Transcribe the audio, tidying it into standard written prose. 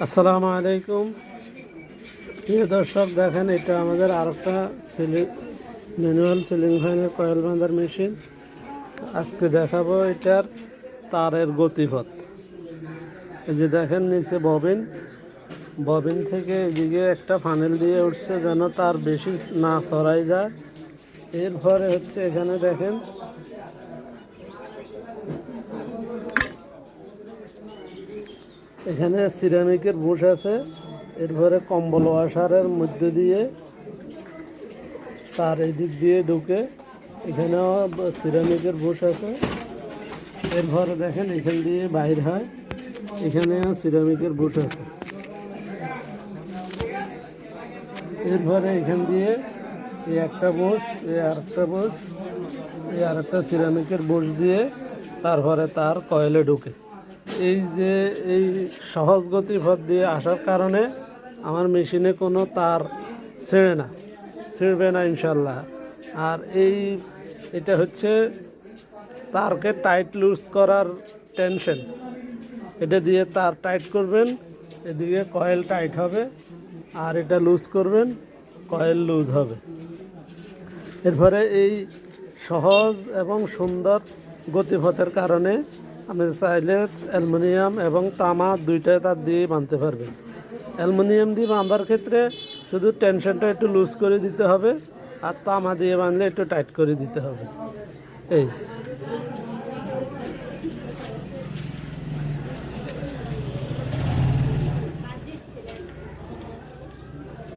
আসসালামু আলাইকুম। প্রিয় দর্শক, দেখেন এটা আমাদের আরেকটা ম্যানুয়াল সিলিং ফ্যানের কয়েল বাঁধার মেশিন। আজকে দেখাবো এটার তারের গতিপথ। এই যে দেখেন নিচে ববিন থেকে এদিকে একটা ফানেল দিয়ে উঠছে যেন তার বেশি না ছড়াই যায়। এরপরে হচ্ছে এখানে দেখেন এখানে সিরামিকের বুশ আছে। এরপরে কম্বল ওয়াশারের মধ্যে দিয়ে তার এই দিক দিয়ে ঢুকে এখানেও সিরামিকের বুশ আছে। এরপরে দেখেন এখান দিয়ে বাইর হয়, এখানেও সিরামিকের বুশ আছে। এরপরে এখান দিয়ে এই একটা বুশ, এই আরেকটা বুশ, এই আরেকটা সিরামিকের বুশ দিয়ে তারপরে তার কয়েলে ঢুকে। এই যে এই সহজ গতিপথ দিয়ে আসার কারণে আমার মেশিনে কোনো তার ছিঁড়বে না ইনশাল্লাহ। আর এটা হচ্ছে তারকে টাইট লুজ করার টেনশন। এটা দিয়ে তার টাইট করবেন, এদিকে কয়েল টাইট হবে, আর এটা লুজ করবেন, কয়েল লুজ হবে। এরপরে এই সহজ এবং সুন্দর গতিপথের কারণে আপনি চাইলে অ্যালুমিনিয়াম এবং তামা দুইটাই তার দিয়ে বাঁধতে পারবেন। অ্যালুমিনিয়াম দিয়ে বাঁধার ক্ষেত্রে শুধু টেনশনটা একটু লুজ করে দিতে হবে, আর তামা দিয়ে বাঁধলে একটু টাইট করে দিতে হবে। এই